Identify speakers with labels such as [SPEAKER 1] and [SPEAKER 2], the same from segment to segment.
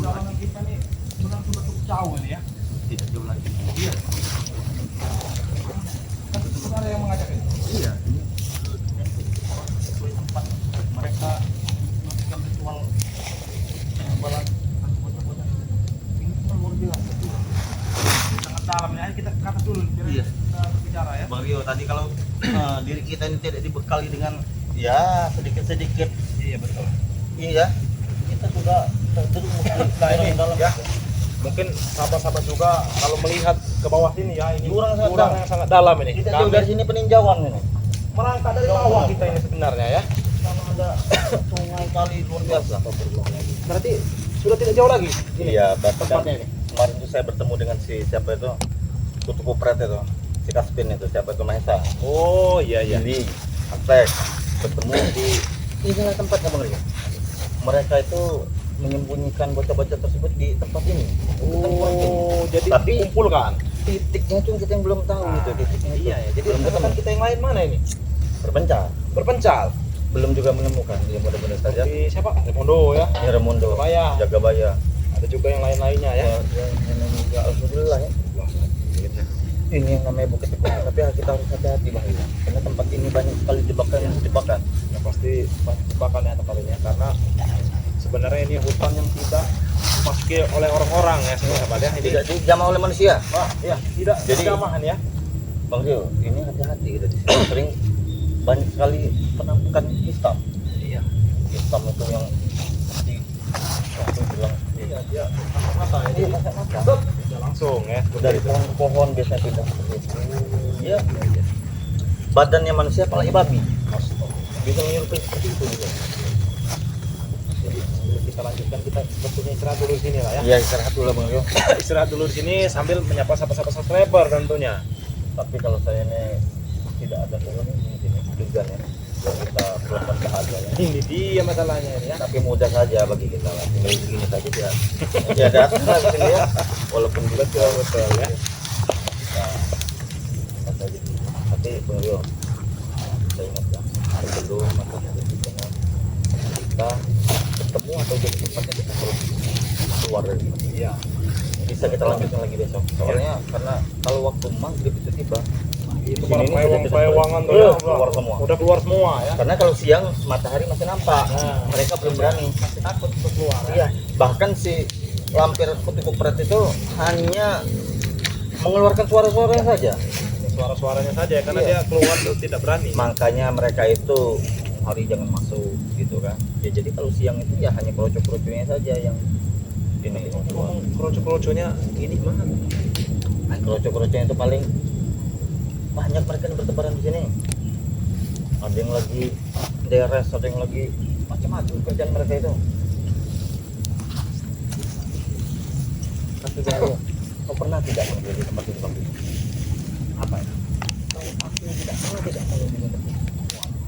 [SPEAKER 1] perjalanan kita nih sudah cukup jauh ini ya.
[SPEAKER 2] Tidak jauh lagi.
[SPEAKER 1] Iya. Kan itu saudara yang mengajak ini.
[SPEAKER 2] Iya.
[SPEAKER 1] Sesuai tempat mereka melakukan ritual pengembalan bocah-bocah. Ini kan luar biasa. Sangat dalam ya. Kita ke atas dulu.
[SPEAKER 2] Iya.
[SPEAKER 1] Kita berbicara ya.
[SPEAKER 2] Bang Rio, tadi kalau diri kita ini tidak dibekali dengan ya sedikit-sedikit.
[SPEAKER 1] Iya betul.
[SPEAKER 2] Iya. Kita sudah terjun
[SPEAKER 1] Nah ini
[SPEAKER 2] dalam
[SPEAKER 1] ya. Mungkin sahabat-sahabat juga kalau melihat ke bawah sini ya, ini
[SPEAKER 2] Jurang sangat
[SPEAKER 1] jurang yang sangat dalam ini.
[SPEAKER 2] Tidak jauh dari sini peninjauan ini.
[SPEAKER 1] Merangkak dari bawah kita ini sebenarnya ya.
[SPEAKER 2] Sana ada sungai kali luar biasa.
[SPEAKER 1] Berarti sudah tidak jauh lagi.
[SPEAKER 2] Iya, bahkan
[SPEAKER 1] Tempatnya ini.
[SPEAKER 2] kemarin itu saya bertemu dengan si siapa itu, Kutu Kupret itu, si Kaspin itu, siapa itu Mahesa.
[SPEAKER 1] Oh iya iya.
[SPEAKER 2] Jadi aspek bertemu di inilah tempatnya Bang Rio. Mereka itu menyembunyikan bocah-bocah tersebut di tempat ini.
[SPEAKER 1] Oh, jadi
[SPEAKER 2] Tapi-
[SPEAKER 1] dikumpulkan.
[SPEAKER 2] Titiknya itu kita yang belum tahu itu titiknya itu.
[SPEAKER 1] Iya ya. Jadi
[SPEAKER 2] belum
[SPEAKER 1] rekan
[SPEAKER 2] ketemu.
[SPEAKER 1] kita yang lain mana ini?
[SPEAKER 2] Berpencar,
[SPEAKER 1] Berpencal.
[SPEAKER 2] belum juga menemukan. Ya mudah-mudahan saja.
[SPEAKER 1] Di siapa? Remondo ya.
[SPEAKER 2] Ya Remondo,
[SPEAKER 1] Jagabaya.
[SPEAKER 2] Jagabaya.
[SPEAKER 1] Ada juga yang lain-lainnya ya.
[SPEAKER 2] Yang juga alhamdulillah ya. Ini yang namanya Bukit Tekuk, tapi kita harus hati-hati Bang Rio. Karena tempat ini banyak sekali jebakan.
[SPEAKER 1] Ya pasti jebakan ya tempat ini ya. Karena sebenarnya ini hutan yang tidak dimasuki oleh orang-orang ya sahabat ya. Ini
[SPEAKER 2] Tidak dijamah oleh manusia.
[SPEAKER 1] wah, iya, tidak
[SPEAKER 2] Jadi-
[SPEAKER 1] jamahan ya.
[SPEAKER 2] Bang Rio, ini hati-hati kita di sini sering banyak sekali penampilan hitam.
[SPEAKER 1] Iya.
[SPEAKER 2] Hitam itu yang di aku bilang
[SPEAKER 1] Iya, dia mata ya.
[SPEAKER 2] iya kasat mata.
[SPEAKER 1] Bisa langsung ya.
[SPEAKER 2] Dari pohon ke pohon biasanya pindah seperti itu. Iya. Badannya manusia apalagi babi. Bisa menyerupai seperti itu juga.
[SPEAKER 1] Jadi sebelum kita lanjutkan kita sebetulnya istirahat dulu di sini lah ya.
[SPEAKER 2] Iya, istirahat dulu Bang Rio.
[SPEAKER 1] Istirahat dulu di sini sambil menyapa sahabat-sahabat subscriber tentunya.
[SPEAKER 2] Tapi kalau saya ini tidak ada turun ini sini dugaan ya. Biar kita pulang bahagia ya.
[SPEAKER 1] Ini dia masalahnya ini ya.
[SPEAKER 2] Tapi mudah saja bagi kita lah. Tinggal begini saja dia. Ya datang lah ke sini ya. Walaupun juga
[SPEAKER 1] Betul ya.
[SPEAKER 2] kita apa saja. Tapi Bang Rio, saya ingat ya. Sebelum masa dengan kita ketemu atau jadi tempatnya kita terus keluar dari sini.
[SPEAKER 1] Iya.
[SPEAKER 2] Bisa kita lanjutkan lagi besok. Soalnya karena kalau waktu maghrib itu tiba,
[SPEAKER 1] Itu
[SPEAKER 2] di
[SPEAKER 1] para
[SPEAKER 2] sini sudah tidak
[SPEAKER 1] pewangan tuh
[SPEAKER 2] keluar,
[SPEAKER 1] ya,
[SPEAKER 2] keluar semua.
[SPEAKER 1] Udah keluar semua ya.
[SPEAKER 2] Karena kalau siang matahari masih nampak,
[SPEAKER 1] Nah,
[SPEAKER 2] mereka belum berani.
[SPEAKER 1] masih takut untuk keluar ya.
[SPEAKER 2] Iya, bahkan si lampir Kutu Kupret itu hanya mengeluarkan suara-suaranya saja.
[SPEAKER 1] Suara-suaranya saja karena
[SPEAKER 2] Iya.
[SPEAKER 1] dia keluar tuh tidak berani.
[SPEAKER 2] Makanya mereka itu hari jangan masuk gitu kan. Ya jadi kalau siang itu ya hanya kroco-kroconya saja yang ini keluar.
[SPEAKER 1] Ngomong kroco-kroconya ini mana?
[SPEAKER 2] Nah, kroco-kroconya itu paling banyak mereka yang bertebaran di sini. Ada yang lagi deres, ada yang lagi macam-macam kerjaan mereka itu. Tapi kau pernah tidak menjadi di tempat ini Bang?
[SPEAKER 1] Apa ya?
[SPEAKER 2] Aku tidak pernah tidak kalau di tempat ini.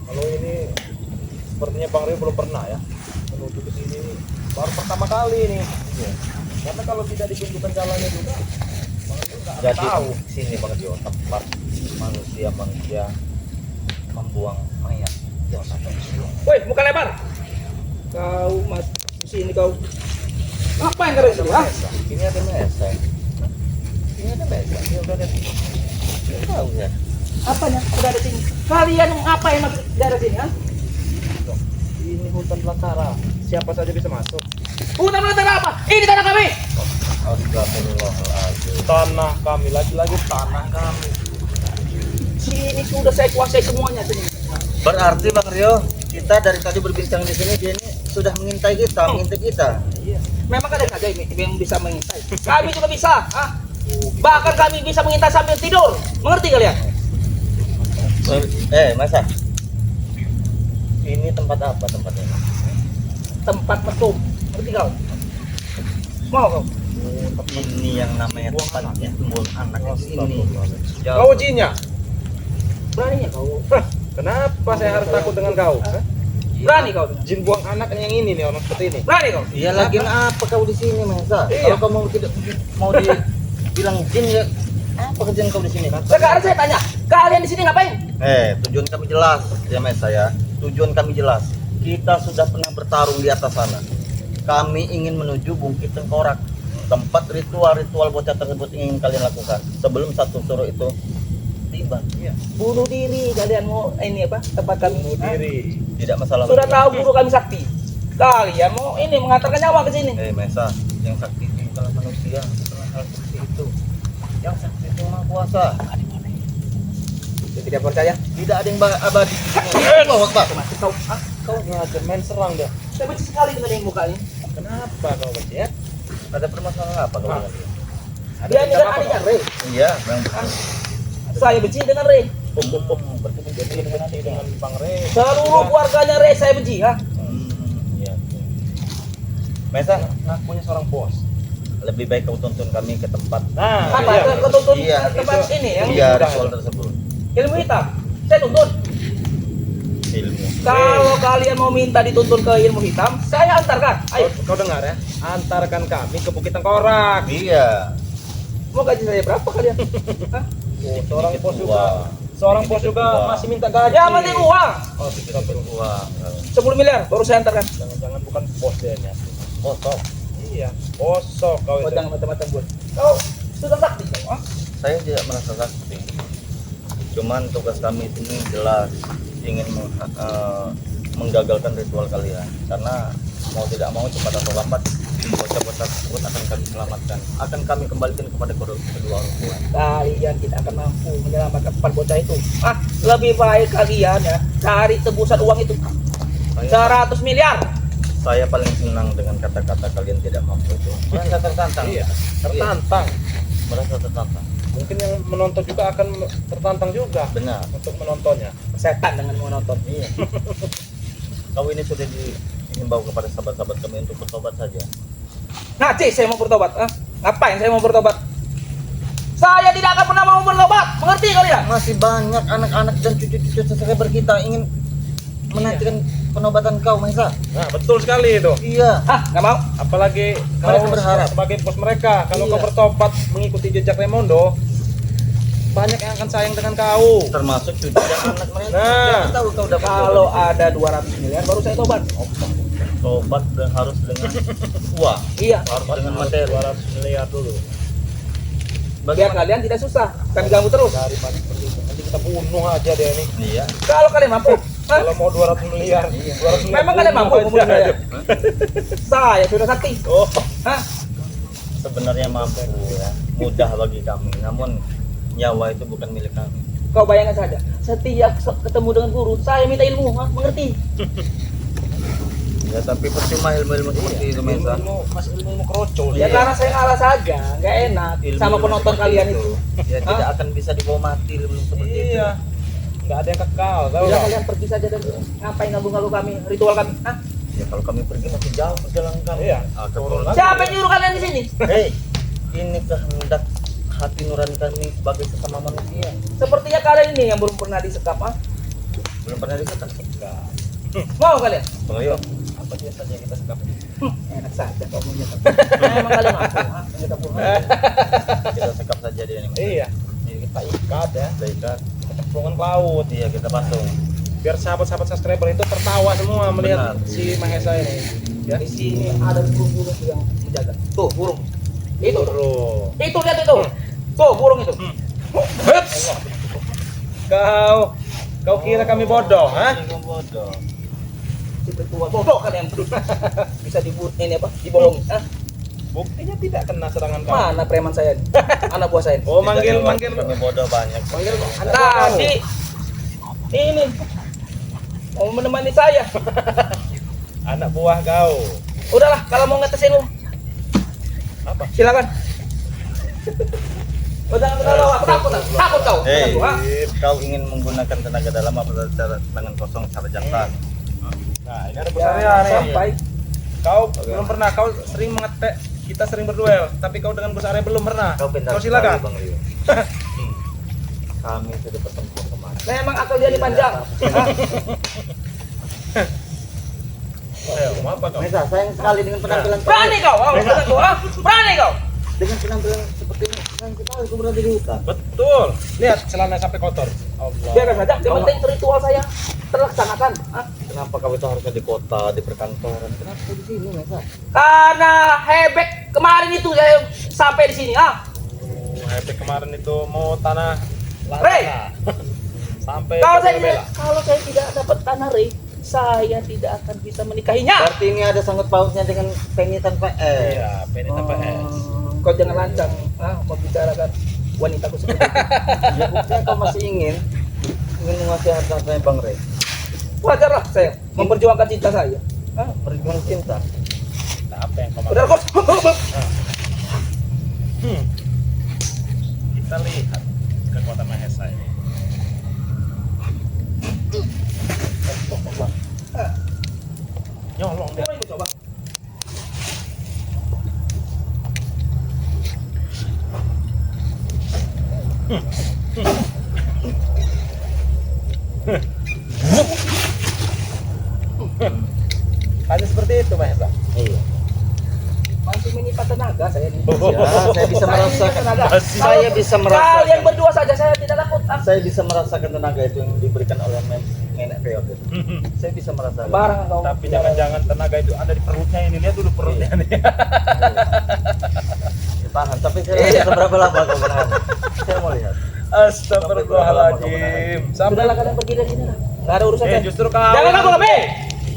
[SPEAKER 1] Kalau ini sepertinya Bang Rio belum pernah ya menuju ke sini baru pertama kali ini.
[SPEAKER 2] Iya.
[SPEAKER 1] Karena kalau tidak ditunjukkan jalannya juga Bang Rio nggak
[SPEAKER 2] Jadi
[SPEAKER 1] tahu.
[SPEAKER 2] sini Bang Rio tempat manusia membuang mayat. Jangan sampai dibuang.
[SPEAKER 3] Woi, muka lebar. Kau mas di sini kau. Ngapain kau di sini? Hah?
[SPEAKER 2] Ini ada mesa. Ini ada mesa. Ya udah deh. Nggak tahu ya.
[SPEAKER 3] Apanya? Udah ada sini. Kalian ngapain masuk daerah sini? Hah?
[SPEAKER 1] Ini hutan belantara. Siapa saja bisa masuk.
[SPEAKER 3] Hutan belantara apa? Ini tanah kami.
[SPEAKER 2] Astagfirullahaladzim.
[SPEAKER 1] Tanah kami, lagi-lagi tanah kami.
[SPEAKER 3] Sini sudah saya kuasai semuanya sini.
[SPEAKER 2] Berarti Bang Rio, kita dari tadi berbincang di sini dia ini sudah mengintai kita.
[SPEAKER 1] Iya.
[SPEAKER 3] Memang ada saja ini yang bisa mengintai. Kami juga bisa. Hah? Bahkan kami bisa mengintai sambil tidur. Mengerti kalian?
[SPEAKER 2] Masa? Ini tempat apa tempatnya?
[SPEAKER 3] Tempat mesum. Mengerti kau? Mau kau?
[SPEAKER 2] Ini yang namanya tempatnya buang anak itu ini.
[SPEAKER 1] Kau jinnya?
[SPEAKER 3] Beraninya kau?
[SPEAKER 1] Kenapa saya harus takut dengan kau? Hah?
[SPEAKER 3] Berani kau?
[SPEAKER 1] Jin buang anak yang ini nih, orang seperti ini.
[SPEAKER 3] Berani kau?
[SPEAKER 2] Iya lagi apa kau di sini Masa?
[SPEAKER 1] Iya.
[SPEAKER 2] Kalau kau mau dibilang jin ya apa kerjaan kau di sini?
[SPEAKER 3] Sekarang saya tanya, kalian di sini ngapain?
[SPEAKER 2] Tujuan kami jelas ya Mesa ya. Tujuan kami jelas. Kita sudah pernah bertarung di atas sana. kami ingin menuju Bukit Tengkorak. Tempat ritual-ritual bocah tersebut ingin kalian lakukan sebelum satu suruh itu tiba.
[SPEAKER 1] Iya.
[SPEAKER 3] Bunuh diri kalian mau ini apa? Tempat kami.
[SPEAKER 1] Bunuh
[SPEAKER 3] Hah?
[SPEAKER 1] diri.
[SPEAKER 2] Tidak masalah.
[SPEAKER 3] Sudah tahu guru kami sakti. Kalian mau ini mengantarkan nyawa ke sini.
[SPEAKER 2] Mesa, yang sakti itu bukanlah manusia, bukanlah hal seperti itu. Yang sakti itu Maha Kuasa.
[SPEAKER 3] Saya tidak percaya.
[SPEAKER 2] Tidak ada yang abadi. Allah Akbar.
[SPEAKER 3] Mati kau. Ah,
[SPEAKER 1] Kau ngajar main serang dia.
[SPEAKER 3] saya benci sekali dengan yang mukanya.
[SPEAKER 1] Kenapa kau benci ya?
[SPEAKER 2] Ada permasalahan apa kau dengan dia?
[SPEAKER 3] Dia ini kan adiknya Rey.
[SPEAKER 2] Iya, memang betul.
[SPEAKER 3] Saya benci dengan Rey.
[SPEAKER 2] Berarti menjadi
[SPEAKER 1] Dengan Bang Re.
[SPEAKER 3] Seluruh keluarganya Rey saya benci, ha?
[SPEAKER 2] Iya. Mesa,
[SPEAKER 1] Ngakunya seorang bos.
[SPEAKER 2] lebih baik kau tuntun kami ke tempat.
[SPEAKER 1] Nah,
[SPEAKER 3] Apa?
[SPEAKER 1] iya.
[SPEAKER 3] Kau tuntun
[SPEAKER 2] Iya,
[SPEAKER 3] tempat ini yang
[SPEAKER 2] Iya, ritual tersebut.
[SPEAKER 3] ilmu hitam. Saya tuntun.
[SPEAKER 2] Ilmu.
[SPEAKER 3] Kalau kalian mau minta dituntun ke ilmu hitam, saya antarkan. Ayo,
[SPEAKER 1] Kau dengar ya? Antarkan kami ke Bukit Tengkorak.
[SPEAKER 2] Iya.
[SPEAKER 3] mau gaji saya berapa kalian? Hah?
[SPEAKER 1] Oh, seorang
[SPEAKER 2] Sedikit
[SPEAKER 1] bos
[SPEAKER 2] uang.
[SPEAKER 1] juga. Seorang bos
[SPEAKER 2] Sedikit
[SPEAKER 1] juga
[SPEAKER 2] uang.
[SPEAKER 1] masih minta gaji.
[SPEAKER 3] Ya, penting uang.
[SPEAKER 1] Oh, sedikit
[SPEAKER 2] Uang.
[SPEAKER 3] 10 miliar baru saya antarkan.
[SPEAKER 1] Jangan-jangan bukan bos dia ini.
[SPEAKER 2] Kosong.
[SPEAKER 1] Iya, bosok kau
[SPEAKER 3] Oh,
[SPEAKER 1] itu.
[SPEAKER 3] jangan macam-macam gue. Kau sudah sakti kau, ah?
[SPEAKER 2] Saya tidak merasa sakti. Cuman tugas kami di sini jelas ingin menggagalkan ritual kalian. Karena mau tidak mau cepat atau lambat bocah-bocah tersebut akan kami selamatkan. Akan kami kembalikan kepada kedua orang tua.
[SPEAKER 3] Kalian tidak akan mampu menyelamatkan empat bocah itu. Ah, lebih baik kalian ya cari tebusan uang itu. 100 miliar.
[SPEAKER 2] Saya paling senang dengan kata-kata kalian tidak mampu itu. Merasa tertantang.
[SPEAKER 1] Iya, tertantang.
[SPEAKER 2] Merasa tertantang.
[SPEAKER 1] Mungkin yang menonton juga akan tertantang juga
[SPEAKER 2] Benar.
[SPEAKER 1] untuk menontonnya.
[SPEAKER 3] Setan dengan menonton.
[SPEAKER 2] Iya. Kau ini sudah dihimbau kepada sahabat-sahabat kami untuk bertobat saja.
[SPEAKER 3] Ngaji saya mau bertobat, ah? Ngapain saya mau bertobat? Saya tidak akan pernah mau bertobat. Mengerti kalian?
[SPEAKER 2] Masih banyak anak-anak dan cucu-cucu subscriber kita ingin menantikan penobatan kau, Mesa.
[SPEAKER 1] Nah, betul sekali itu.
[SPEAKER 2] Iya.
[SPEAKER 3] Hah, nggak mau?
[SPEAKER 1] Apalagi
[SPEAKER 2] Mereka
[SPEAKER 1] kau
[SPEAKER 2] berharap.
[SPEAKER 1] sebagai bos mereka, kalau
[SPEAKER 2] Iya.
[SPEAKER 1] kau bertobat mengikuti jejak Raimundo, banyak yang akan sayang dengan kau.
[SPEAKER 2] Termasuk cucu dan anak mereka.
[SPEAKER 1] Nah.
[SPEAKER 2] Siapa tahu kau dapat
[SPEAKER 3] Kalau
[SPEAKER 2] jodoh di
[SPEAKER 3] ada 200 miliar baru saya tobat.
[SPEAKER 2] sini. Tobat dan harus dengan uang,
[SPEAKER 3] Iya,
[SPEAKER 2] harus dengan materi.
[SPEAKER 1] 200 miliar dulu.
[SPEAKER 3] biar kalian tidak susah. Kan ganggu terus.
[SPEAKER 1] Daripada seperti itu. Nanti kita bunuh aja dia ini.
[SPEAKER 2] Iya.
[SPEAKER 3] Kalau kalian mampu, hah?
[SPEAKER 1] Kalau mau 200 miliar, 200 miliar.
[SPEAKER 3] Memang kalian mampu
[SPEAKER 1] bunuh
[SPEAKER 3] membunuh
[SPEAKER 1] aja.
[SPEAKER 3] saya? Saya sudah sakti.
[SPEAKER 1] Oh,
[SPEAKER 3] Hah?
[SPEAKER 2] Sebenarnya mampu ya. Mudah bagi kami. Namun nyawa itu bukan milik kami.
[SPEAKER 3] Kau bayangkan saja, setiap ketemu dengan guru, saya minta ilmu, hah? Mengerti?
[SPEAKER 2] Ya tapi percuma ilmu-ilmu seperti itu, Mesa.
[SPEAKER 1] Mas ilmu kerocol.
[SPEAKER 3] Ya
[SPEAKER 2] Iya.
[SPEAKER 3] karena saya ngalah saja, nggak enak
[SPEAKER 2] Ilmu
[SPEAKER 3] sama penonton
[SPEAKER 2] seperti
[SPEAKER 3] kalian itu.
[SPEAKER 2] Ya
[SPEAKER 3] Hah?
[SPEAKER 2] tidak akan bisa dibawa mati ilmu seperti itu.
[SPEAKER 1] Iya. Nggak ada yang kekal, tahu
[SPEAKER 3] Udah
[SPEAKER 1] nggak?
[SPEAKER 3] kalian pergi saja dan ngapain ganggu-ganggu kami, ritual kami, hah?
[SPEAKER 2] Ya kalau kami pergi masih jauh perjalanan kami.
[SPEAKER 1] Iya.
[SPEAKER 2] Turun lagi.
[SPEAKER 3] Siapa yang nyuruh kalian di sini?
[SPEAKER 2] Hei, ini kehendak hati nurani kami sebagai sesama manusia.
[SPEAKER 3] Sepertinya kalian ini yang belum pernah disekap, ah?
[SPEAKER 2] Belum pernah disekap.
[SPEAKER 1] Enggak.
[SPEAKER 3] Mau kalian?
[SPEAKER 2] Ayo.
[SPEAKER 1] Apa dia saja yang kita sekap?
[SPEAKER 3] Enak saja kau punya. Emang kalian mampu, ah? Kita pun.
[SPEAKER 2] Kita sekap saja dia ini.
[SPEAKER 1] Iya. Jadi kita ikat ya.
[SPEAKER 2] Kita ikat.
[SPEAKER 1] Kita cemplungkan ke laut.
[SPEAKER 2] Iya, kita pasung.
[SPEAKER 1] Biar sahabat-sahabat subscriber itu tertawa semua melihat
[SPEAKER 2] Benar.
[SPEAKER 1] si Mahesa ini. Ya.
[SPEAKER 3] Di sini ada burung-burung yang menjaga. Tuh, burung. Itu.
[SPEAKER 1] Bro.
[SPEAKER 3] Itu lihat itu. Tuh, burung itu.
[SPEAKER 1] Huts. Kau kira kami bodoh, ha?
[SPEAKER 2] Ini bodoh.
[SPEAKER 3] Tua bodoh kalian. Bisa ini apa? Dibohongi. Ah,
[SPEAKER 1] Buktinya tidak kena serangan kau.
[SPEAKER 3] mana preman saya? Anak buah saya.
[SPEAKER 1] Oh, manggil
[SPEAKER 2] Kami bodoh banyak.
[SPEAKER 1] manggil
[SPEAKER 3] Tadi ini mau menemani saya.
[SPEAKER 1] anak buah kau.
[SPEAKER 3] Udahlah, kalau mau ngetes ilmu,
[SPEAKER 1] Apa?
[SPEAKER 3] silakan. Udah aku takut, takut kau.
[SPEAKER 2] Hei,
[SPEAKER 3] Takut, ah.
[SPEAKER 2] kau ingin menggunakan tenaga dalam apa tangan kosong secara jantan?
[SPEAKER 1] Nah, ini ada
[SPEAKER 3] Ya,
[SPEAKER 1] besarnya nih.
[SPEAKER 3] sampai
[SPEAKER 1] Kau belum pernah, kau sering mengetek, kita sering berduel, tapi kau dengan Gus Arya belum pernah.
[SPEAKER 2] Kau pintar
[SPEAKER 1] Kau silakan.
[SPEAKER 2] sekali, Bang Rio. Kami sudah bertempur kemarin.
[SPEAKER 3] memang akal dia dipanjang. Ah,
[SPEAKER 1] Ayo, mau apa kau?
[SPEAKER 2] Mesa, sayang sekali dengan penampilan kau.
[SPEAKER 3] berani kau, berani kau, ah. Berani kau.
[SPEAKER 2] Dengan penampilan seperti ini. Kan kita harus berada di hutan.
[SPEAKER 1] Betul. Lihat celana sampai kotor. Allah.
[SPEAKER 3] Biarkan saja, yang penting ritual saya terlaksanakan. Ah.
[SPEAKER 2] Kenapa kau itu harusnya di kota, di perkantoran? Kenapa di sini, Mesa?
[SPEAKER 3] Karena hebek kemarin itu saya sampai di sini. Ah.
[SPEAKER 1] Happy kemarin itu mau tanah
[SPEAKER 3] Rey.
[SPEAKER 1] sampai
[SPEAKER 3] Kalau saya tidak dapat tanah Rey, saya tidak akan bisa menikahinya.
[SPEAKER 2] Berarti ini ada sangkut pautnya dengan Penny tanpa
[SPEAKER 1] Iya, Penny tanpa S.
[SPEAKER 3] Kau jangan lancang membicarakan wanitaku seperti itu.
[SPEAKER 2] Ya buktinya kau masih ingin menguasai harta saya Bang Rey.
[SPEAKER 3] Wajarlah saya memperjuangkan cinta saya.
[SPEAKER 2] Perjuangan cinta.
[SPEAKER 1] Nah, apa yang kau
[SPEAKER 3] Benar
[SPEAKER 1] maksud?
[SPEAKER 3] kok.
[SPEAKER 1] Kita lihat kekuatan Mahesa ini. Nyolong dia.
[SPEAKER 3] Coba.
[SPEAKER 1] Hanya seperti itu Mahesa.
[SPEAKER 2] Iya.
[SPEAKER 3] Masih menyimpan tenaga saya ini.
[SPEAKER 2] Ya, saya bisa merasakan.
[SPEAKER 3] Tenaga.
[SPEAKER 2] Saya bisa merasakan.
[SPEAKER 3] Kalian berdua saja saya tidak takut.
[SPEAKER 2] Saya bisa merasakan tenaga itu yang diberikan oleh nenek Peot itu. Saya bisa merasakan.
[SPEAKER 3] Barang kau.
[SPEAKER 1] Tapi jangan-jangan tenaga itu ada di perutnya ini. Lihat dulu perutnya nih.
[SPEAKER 2] Tahan, tapi saya bisa seberapa lama kau menahan? Saya mau lihat.
[SPEAKER 1] Astagfirullahaladzim.
[SPEAKER 3] Sudahlah kalian pergi dari sini lah. Enggak ada urusan saya.
[SPEAKER 1] Justru kau.
[SPEAKER 3] Jangan kamu lebih.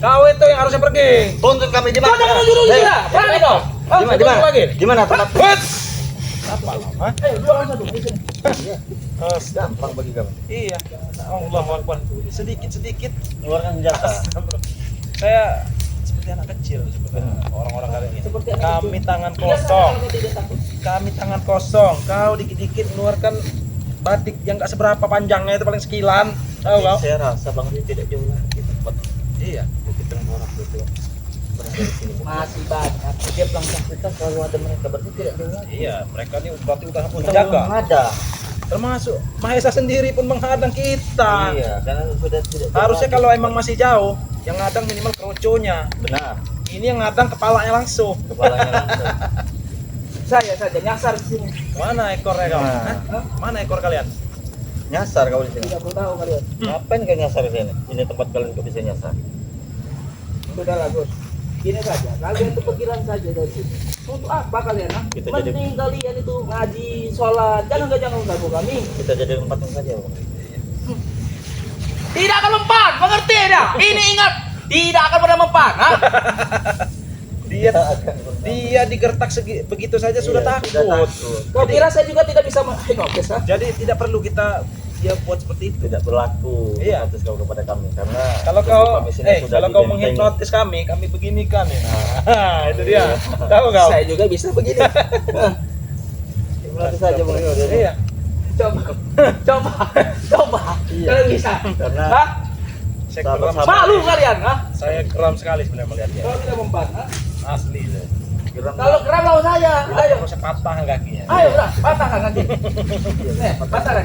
[SPEAKER 1] Kau itu yang harusnya pergi.
[SPEAKER 2] Tuntun kami di mana?
[SPEAKER 3] Kau jangan menuju dulu kita. Berani kau.
[SPEAKER 2] Di mana? Di mana?
[SPEAKER 1] lagi?
[SPEAKER 2] Di mana tempat?
[SPEAKER 1] Apa? Hah?
[SPEAKER 3] Ayo dua langsung di sini.
[SPEAKER 2] Gampang bagi kami.
[SPEAKER 1] Iya. Allahu Akbar. Sedikit-sedikit.
[SPEAKER 2] Keluarkan senjata.
[SPEAKER 1] Saya seperti anak kecil sebenarnya. Orang-orang kali ini.
[SPEAKER 3] Seperti anak
[SPEAKER 1] Kami
[SPEAKER 3] kecil.
[SPEAKER 1] tangan
[SPEAKER 3] Biasa
[SPEAKER 1] kosong.
[SPEAKER 3] kalau tidak takut.
[SPEAKER 1] Kami tangan kosong. Kau dikit-dikit mengeluarkan batik yang gak seberapa panjangnya itu paling sekilan. Tahu kau?
[SPEAKER 2] Saya rasa Bang ini tidak jauh lagi tempat
[SPEAKER 1] Iya.
[SPEAKER 2] Bukit Tengkorak itu. Berada di sini.
[SPEAKER 3] Masih banyak.
[SPEAKER 2] Setiap langkah kita selalu ada mereka berarti tidak jauh lagi.
[SPEAKER 1] Iya, mereka ini berarti udah pun
[SPEAKER 2] Kita
[SPEAKER 1] jaga.
[SPEAKER 2] memang ada.
[SPEAKER 1] Termasuk Mahesa sendiri pun menghadang kita.
[SPEAKER 2] Iya, karena sudah tidak jauh
[SPEAKER 1] Harusnya
[SPEAKER 2] lagi.
[SPEAKER 1] kalau emang masih jauh, yang ngadang minimal keroconya.
[SPEAKER 2] Benar.
[SPEAKER 1] Ini yang ngadang kepalanya langsung.
[SPEAKER 2] Kepalanya langsung.
[SPEAKER 3] Saya saja nyasar di sini.
[SPEAKER 1] Mana ekornya kau?
[SPEAKER 2] Nah.
[SPEAKER 1] Hah? Mana ekor kalian?
[SPEAKER 2] Nyasar kau di sini.
[SPEAKER 3] Tidak perlu tahu kalian.
[SPEAKER 2] Ngapain kau nyasar di sini? Ini tempat kalian kau bisa nyasar.
[SPEAKER 3] Sudahlah Gus. Gini saja, kalian itu perkiraan saja dari sini. Untuk apa kalian? Ah?
[SPEAKER 2] Kita
[SPEAKER 3] Mending kalian itu ngaji, sholat, jangan ganggu kami.
[SPEAKER 2] Kita jadi lompatan saja, Bang.
[SPEAKER 3] Tidak akan mempan, mengerti ya? Ini ingat, tidak akan pernah mempan. Ah?
[SPEAKER 1] Dia digertak begitu saja sudah
[SPEAKER 2] Iya,
[SPEAKER 1] takut.
[SPEAKER 2] sudah takut.
[SPEAKER 3] Kau kira saya juga tidak bisa menghipnotis? Ah?
[SPEAKER 1] Jadi tidak perlu kita dia buat seperti itu.
[SPEAKER 2] Tidak berlaku
[SPEAKER 1] Iya.
[SPEAKER 2] hipnotis kau kepada kami karena
[SPEAKER 1] Kalau
[SPEAKER 2] tubuh
[SPEAKER 1] kau
[SPEAKER 2] kami sini sudah
[SPEAKER 1] kalau kau
[SPEAKER 2] dibentengi.
[SPEAKER 1] menghipnotis kami beginikan ya. Nah, itu dia. Tahu kau?
[SPEAKER 3] Saya juga bisa begini.
[SPEAKER 2] Hipnotis saja Bang Yo.
[SPEAKER 1] Iya.
[SPEAKER 3] Coba.
[SPEAKER 2] Iya.
[SPEAKER 3] Kalian bisa.
[SPEAKER 2] Karena
[SPEAKER 3] Hah?
[SPEAKER 1] Saya
[SPEAKER 2] Sahabat-
[SPEAKER 1] geram,
[SPEAKER 3] Malu kalian, ah?
[SPEAKER 1] saya geram sekali sebenarnya melihatnya.
[SPEAKER 3] Kalau tidak mempan, ah?
[SPEAKER 1] Asli. Saya.
[SPEAKER 2] geram
[SPEAKER 3] Kalau geram lawan saya, ayo.
[SPEAKER 1] Terus saya patahkan kakinya.
[SPEAKER 3] Ayo, berat, patahkan nanti. Nih, patahkan.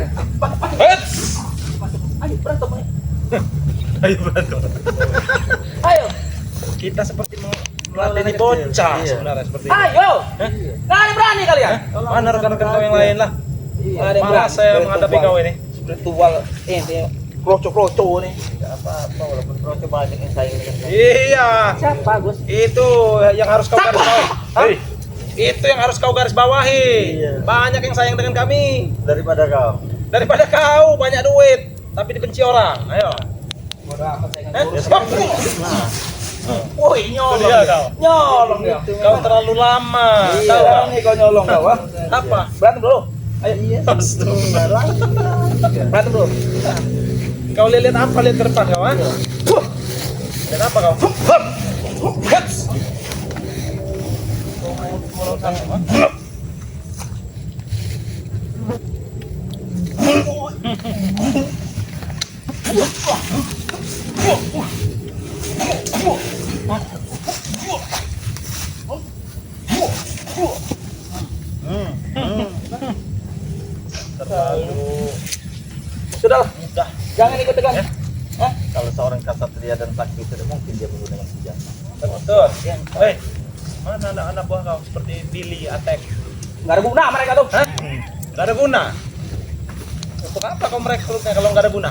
[SPEAKER 1] Hets!
[SPEAKER 3] Masuk. Ayo, berantem. Ayo.
[SPEAKER 1] Ayo berantem.
[SPEAKER 3] Ayo.
[SPEAKER 1] Kita seperti melatih bocah
[SPEAKER 2] Iya.
[SPEAKER 1] sebenarnya seperti itu.
[SPEAKER 3] Ayo.
[SPEAKER 1] Hah?
[SPEAKER 3] Nggak ada berani kalian.
[SPEAKER 1] Mana rekan-rekan kau yang lain lah?
[SPEAKER 3] Nggak ada
[SPEAKER 1] Malah
[SPEAKER 3] berani.
[SPEAKER 1] saya menghadapi kau ini.
[SPEAKER 3] Spiritual ini kroco-kroco nih.
[SPEAKER 2] tidak apa-apa walaupun kau banyak yang sayang dengan kami.
[SPEAKER 1] Iya.
[SPEAKER 3] Siapa, Gus?
[SPEAKER 1] Itu yang harus kau garis bawahi. Hei, itu yang harus kau garis bawahi.
[SPEAKER 2] Iya.
[SPEAKER 1] Banyak yang sayang dengan kami
[SPEAKER 2] Daripada kau.
[SPEAKER 1] daripada kau banyak duit tapi dibenci orang. Ayo.
[SPEAKER 3] Bodoh amat saya
[SPEAKER 1] Eh,
[SPEAKER 3] ngurus.
[SPEAKER 1] stop.
[SPEAKER 2] Nah,
[SPEAKER 3] Woi,
[SPEAKER 1] Itu
[SPEAKER 3] nyolong.
[SPEAKER 1] dia kau.
[SPEAKER 3] Nyolong ya.
[SPEAKER 1] Kau terlalu lama.
[SPEAKER 3] Tahu
[SPEAKER 1] Tahu
[SPEAKER 3] kan
[SPEAKER 1] kau?
[SPEAKER 3] nih kau nyolong kau, ah?
[SPEAKER 1] Apa?
[SPEAKER 3] Berantem dulu. Ayo.
[SPEAKER 2] iya.
[SPEAKER 3] Berantem dulu.
[SPEAKER 1] Kau lihat apa? Lihat ke depan kau, ah? Lihat apa kau? Hets. Terlalu
[SPEAKER 3] Sudahlah,
[SPEAKER 1] mudah.
[SPEAKER 3] jangan ikut tegang.
[SPEAKER 1] Ya.
[SPEAKER 3] Hah?
[SPEAKER 2] Kalau seorang kasatria dan sakti tidak mungkin dia bunuh dengan senjata.
[SPEAKER 1] Betul. Hei, mana anak-anak buah kau seperti Billy Attack?
[SPEAKER 3] Nggak ada guna mereka tuh.
[SPEAKER 1] Hah? Nggak ada guna. Untuk apa kau merekrutnya kalau nggak ada guna?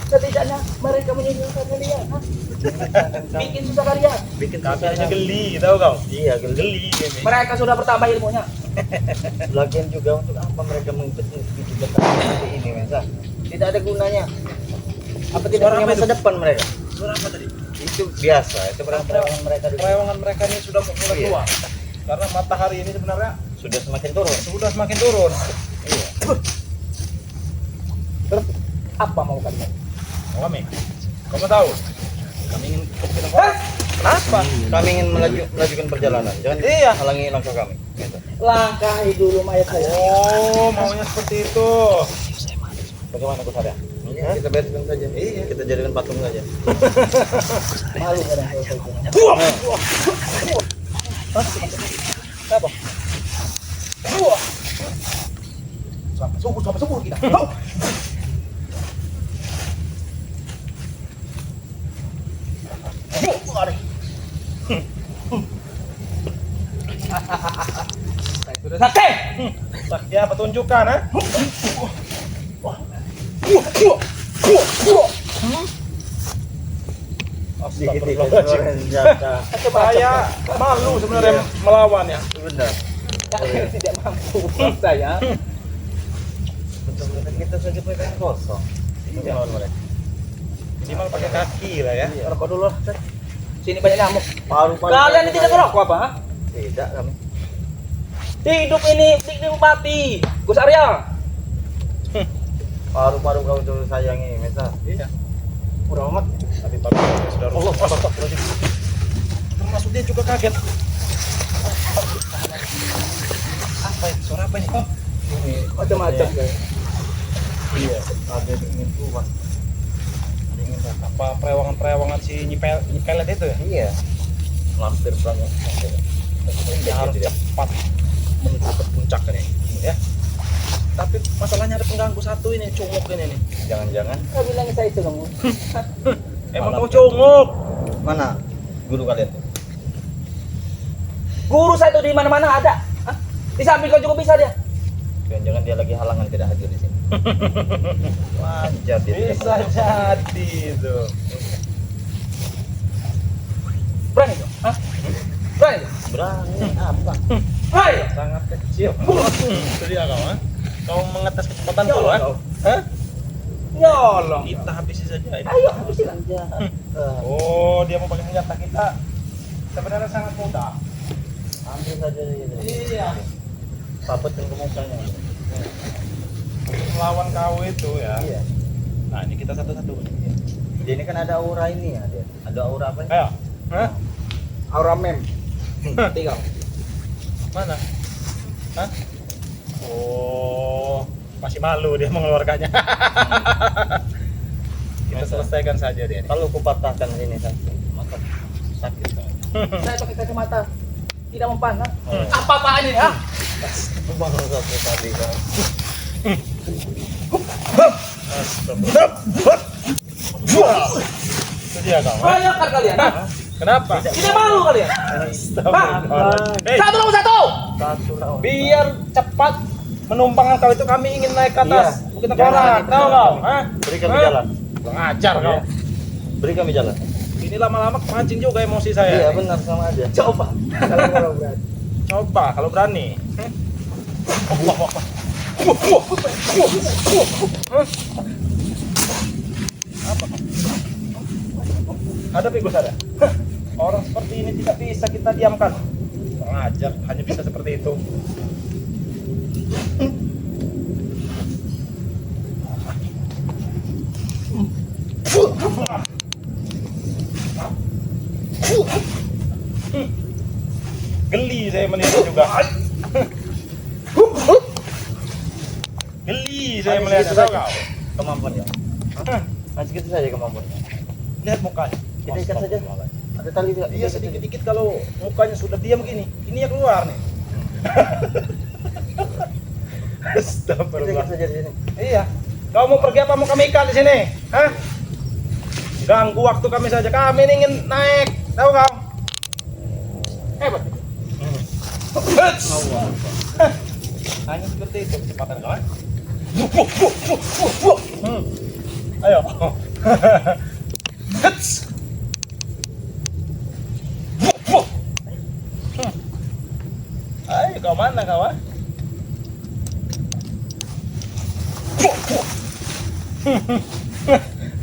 [SPEAKER 3] Setidaknya mereka menyingkirkan kalian. Hah? Bikin susah kalian.
[SPEAKER 2] Bikin
[SPEAKER 1] Kami
[SPEAKER 2] susah
[SPEAKER 1] hanya
[SPEAKER 2] ya.
[SPEAKER 1] geli, tahu kau?
[SPEAKER 2] Iya, geli.
[SPEAKER 1] Geli ini.
[SPEAKER 3] Mereka sudah bertambah ilmunya.
[SPEAKER 2] Lagian juga untuk apa mereka mengikuti kebijakan seperti ini, Mesa? Tidak ada gunanya. Apa tidak
[SPEAKER 1] Suara
[SPEAKER 2] punya
[SPEAKER 1] apa
[SPEAKER 2] masa
[SPEAKER 1] itu?
[SPEAKER 2] depan mereka?
[SPEAKER 1] Suara apa tadi?
[SPEAKER 2] Itu biasa, itu perangan mereka dulu.
[SPEAKER 1] Perewangan mereka ini sudah mulai
[SPEAKER 2] Iya.
[SPEAKER 1] keluar. Karena matahari ini sebenarnya
[SPEAKER 2] Sudah semakin turun.
[SPEAKER 1] sudah semakin turun.
[SPEAKER 2] Iya.
[SPEAKER 3] Terus apa mau kalian?
[SPEAKER 1] Mau kami? Kamu tahu? Kami ingin kita
[SPEAKER 3] Hah?
[SPEAKER 1] Kenapa?
[SPEAKER 2] Kami ingin melajukan perjalanan. Jangan
[SPEAKER 1] Iya.
[SPEAKER 2] halangi langkah kami. Gitu.
[SPEAKER 3] Langkahi dulu mayat saya.
[SPEAKER 1] Oh, maunya seperti itu.
[SPEAKER 2] Bagaimana Gus Arya? Hah? Kita bereskan saja. Iya. Kita jadikan patung saja.
[SPEAKER 3] Malu kadang kalau saya itu.
[SPEAKER 1] Apa? Sampai subuh kita.
[SPEAKER 3] Saya sudah sakti.
[SPEAKER 1] Ya, petunjukkan, ha? Astagfirullahaladzim.
[SPEAKER 2] senjata.
[SPEAKER 1] Saya malu sebenarnya melawan ya.
[SPEAKER 2] Benar.
[SPEAKER 3] Kalian tidak mampu saya.
[SPEAKER 2] Betul-betul kita saja pegang kosong.
[SPEAKER 1] Iya.
[SPEAKER 2] Melawan mereka.
[SPEAKER 1] Minimal pakai kaki lah ya.
[SPEAKER 2] Iya.
[SPEAKER 3] Rokok dulu lah. Seth. Sini banyak nyamuk.
[SPEAKER 2] Paru-paru
[SPEAKER 3] Kalian ini tidak ngerokok apa? Ha?
[SPEAKER 2] Tidak kami.
[SPEAKER 3] Hidup ini nikmati. Gus Arya.
[SPEAKER 2] Paru-paru kau itu sayangi, Mesa.
[SPEAKER 1] Iya.
[SPEAKER 3] Udah amat.
[SPEAKER 1] Tapi paru-parunya sudah rusak. Astagfirullahaladzim. Termasuk dia juga kaget. Apa itu? Suara apa ini? Oh,
[SPEAKER 2] Ini
[SPEAKER 3] Macam-macam
[SPEAKER 2] Iya.
[SPEAKER 3] guys.
[SPEAKER 2] Iya, ada yang ingin keluar. Ada yang ingin datang.
[SPEAKER 1] apa perewangan si nyipelet itu ya?
[SPEAKER 2] Iya. Lampir banget.
[SPEAKER 1] Dia harus cepat menuju ke puncak ini, ya. Tapi masalahnya ada pengganggu satu ini, cunguk ini nih.
[SPEAKER 2] Jangan-jangan
[SPEAKER 3] Kau bilang saya itu dong.
[SPEAKER 1] Emang
[SPEAKER 2] Malam
[SPEAKER 1] kau
[SPEAKER 2] ya.
[SPEAKER 1] cunguk?
[SPEAKER 2] mana guru kalian tuh?
[SPEAKER 3] Guru saya itu di mana-mana ada. Hah? Di samping kau juga bisa dia.
[SPEAKER 2] Jangan-jangan dia lagi halangan tidak hadir di sini. Wajar dia. tidak
[SPEAKER 1] Bisa
[SPEAKER 2] mau.
[SPEAKER 1] jadi itu.
[SPEAKER 3] Berani kau? Hah? Berani kau?
[SPEAKER 2] Berani apa?
[SPEAKER 3] Berani.
[SPEAKER 1] Sangat kecil. Itu dia kau, ha? Kau mengetes kecepatan
[SPEAKER 3] Ya
[SPEAKER 1] dulu, ha?
[SPEAKER 3] Allah.
[SPEAKER 1] Hah?
[SPEAKER 3] Nyolong.
[SPEAKER 1] Kita habisi saja ini.
[SPEAKER 3] Ayo habisin.
[SPEAKER 2] Ya.
[SPEAKER 1] Oh, dia mau pakai senjata kita. Sebenarnya sangat mudah.
[SPEAKER 2] Ambil saja ini.
[SPEAKER 1] Iya.
[SPEAKER 2] Papetin ke mukanya.
[SPEAKER 1] Melawan kau itu ya.
[SPEAKER 2] Iya.
[SPEAKER 1] Nah, ini kita satu-satu.
[SPEAKER 2] Dia ini kan ada aura ini ya dia. Ada aura apa?
[SPEAKER 1] Ayo. Hah?
[SPEAKER 3] Aura mem. Tinggal.
[SPEAKER 1] Mana? Hah? Oh, masih malu dia mengeluarkannya. Kita
[SPEAKER 2] Masa?
[SPEAKER 1] selesaikan saja dia.
[SPEAKER 2] Kalau kupatahkan ini satu, maka sakit banget.
[SPEAKER 3] Saya pakai kacamata. Tidak mempan. Hah?
[SPEAKER 2] Oh.
[SPEAKER 3] Apa-apaan ini? Ha?
[SPEAKER 2] Bang satu tadi kan.
[SPEAKER 1] Itu dia kau. ha?
[SPEAKER 3] Banyak kan kalian? Ha?
[SPEAKER 1] Kenapa?
[SPEAKER 3] Tidak malu kalian?
[SPEAKER 1] Astagfirullahaladzim. Hei,
[SPEAKER 3] Satu lawan satu.
[SPEAKER 2] Satu lawan.
[SPEAKER 1] biar cepat menumpangkan kau itu kami ingin naik ke atas
[SPEAKER 2] Iya.
[SPEAKER 1] Bukit
[SPEAKER 2] Jangan,
[SPEAKER 1] Tengkorak,
[SPEAKER 2] itu
[SPEAKER 1] tahu
[SPEAKER 2] jangan.
[SPEAKER 1] kau? Hah?
[SPEAKER 2] Beri kami
[SPEAKER 1] Hah?
[SPEAKER 2] jalan.
[SPEAKER 1] Kurang ajar kau.
[SPEAKER 2] Iya. Beri kami jalan.
[SPEAKER 1] Ini lama-lama mancing juga emosi saya.
[SPEAKER 2] Iya benar sama aja.
[SPEAKER 3] Coba. Kalau berani.
[SPEAKER 1] Coba kalau berani. Allah Akbar. Apa? Hadapi Gus Arya. Orang seperti ini tidak bisa kita diamkan. Kurang ajar, hanya bisa seperti itu. Geli saya melihat juga. Geli saya
[SPEAKER 2] Hanya
[SPEAKER 1] melihat
[SPEAKER 2] segitu
[SPEAKER 1] tahu
[SPEAKER 2] saja
[SPEAKER 1] kau.
[SPEAKER 2] kemampuannya. Hanya segitu saja kemampuannya.
[SPEAKER 1] Lihat mukanya.
[SPEAKER 2] Kita ikat saja. Ada tali tidak?
[SPEAKER 1] Iya sedikit-dikit kalau mukanya sudah diam begini, ini yang keluar nih.
[SPEAKER 2] Kita ikat
[SPEAKER 1] Astagfirullah.
[SPEAKER 2] saja di sini.
[SPEAKER 1] Iya. Kau mau pergi apa mau kami ikat di sini? Hah? Ganggu waktu kami saja. Kami ini ingin naik. Tahu kau?
[SPEAKER 3] Hebat.
[SPEAKER 1] Hanya seperti itu kecepatan kawan. Ayo. Hits. Ayo kau mana kawan?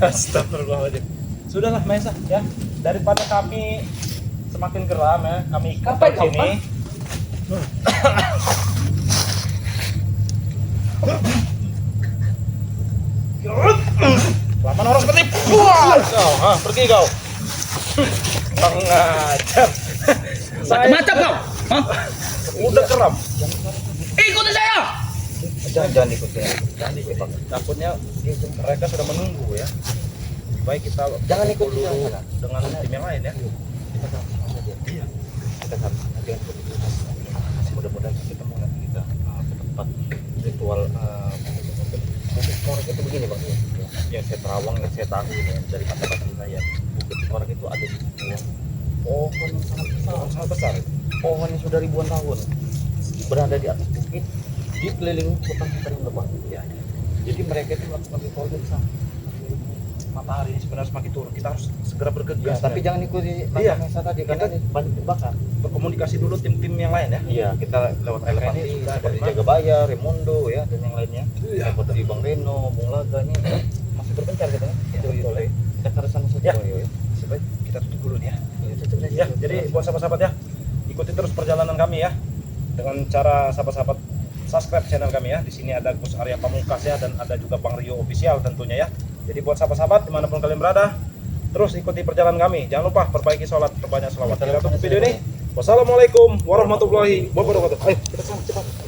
[SPEAKER 1] Astagfirullahaladzim. Sudahlah Maisa ya, daripada kami semakin geram ya, kami ikat
[SPEAKER 3] Apa
[SPEAKER 1] di
[SPEAKER 3] kau,
[SPEAKER 1] sini. Lama orang seperti buat kau, pergi kau. Pengajar.
[SPEAKER 3] Macam-macam kau. Hah?
[SPEAKER 1] Udah geram.
[SPEAKER 3] Ikuti saya.
[SPEAKER 2] Jangan ikutin. Jangan ikutin.
[SPEAKER 1] Takutnya mereka sudah menunggu ya. Baik kita
[SPEAKER 2] Jangan ikut
[SPEAKER 1] dulu
[SPEAKER 2] dia.
[SPEAKER 1] dengan tim yang lain ya.
[SPEAKER 2] Kita sama saja.
[SPEAKER 1] Iya.
[SPEAKER 2] Kita sama nanti kan mudah-mudahan ketemu nanti kita ke tempat ritual bukit Korek itu begini bang ya. Yang saya terawang yang saya tahu ini dari kata-kata saya bukit Korek itu ada di sebuah pohon yang sangat besar.
[SPEAKER 1] Pohon sangat besar.
[SPEAKER 2] Pohon yang sudah ribuan tahun berada di atas bukit dikelilingi hutan-hutan yang lebat. Ya. Jadi mereka itu melakukan ritual di sana.
[SPEAKER 1] Matahari ini sebenarnya semakin turun. Kita harus segera bergegas.
[SPEAKER 2] Tapi jangan ikuti
[SPEAKER 1] Iya.
[SPEAKER 2] Mesa tadi karena ini banyak terbakar.
[SPEAKER 1] berkomunikasi dulu tim-tim yang lain ya.
[SPEAKER 2] Iya, kita lewat
[SPEAKER 1] Mereka
[SPEAKER 2] telepati
[SPEAKER 1] ini sudah
[SPEAKER 2] seperti
[SPEAKER 1] dari
[SPEAKER 2] Jagabaya, Remondo ya dan yang lainnya.
[SPEAKER 1] Iya.
[SPEAKER 2] Seperti Bang Reno, Bung Laga ini masih berpencar kita kan. Itu boleh. Kita ke sana saja
[SPEAKER 1] Ya.
[SPEAKER 2] ya.
[SPEAKER 1] Sebaik kita tutup dulu nih ya.
[SPEAKER 2] Ya, tutup saja.
[SPEAKER 1] Ya, jadi buat sahabat-sahabat ya, ikuti terus perjalanan kami ya. Dengan cara sahabat-sahabat subscribe channel kami ya. Di sini ada Gus Arya Pamungkas ya dan ada juga Bang Rio Official tentunya ya. Jadi buat sahabat-sahabat dimanapun kalian berada, terus ikuti perjalanan kami. Jangan lupa perbaiki sholat, perbanyak sholawat. Kita tutup video ini. Wassalamualaikum warahmatullahi wabarakatuh. Ayo kita sama cepat.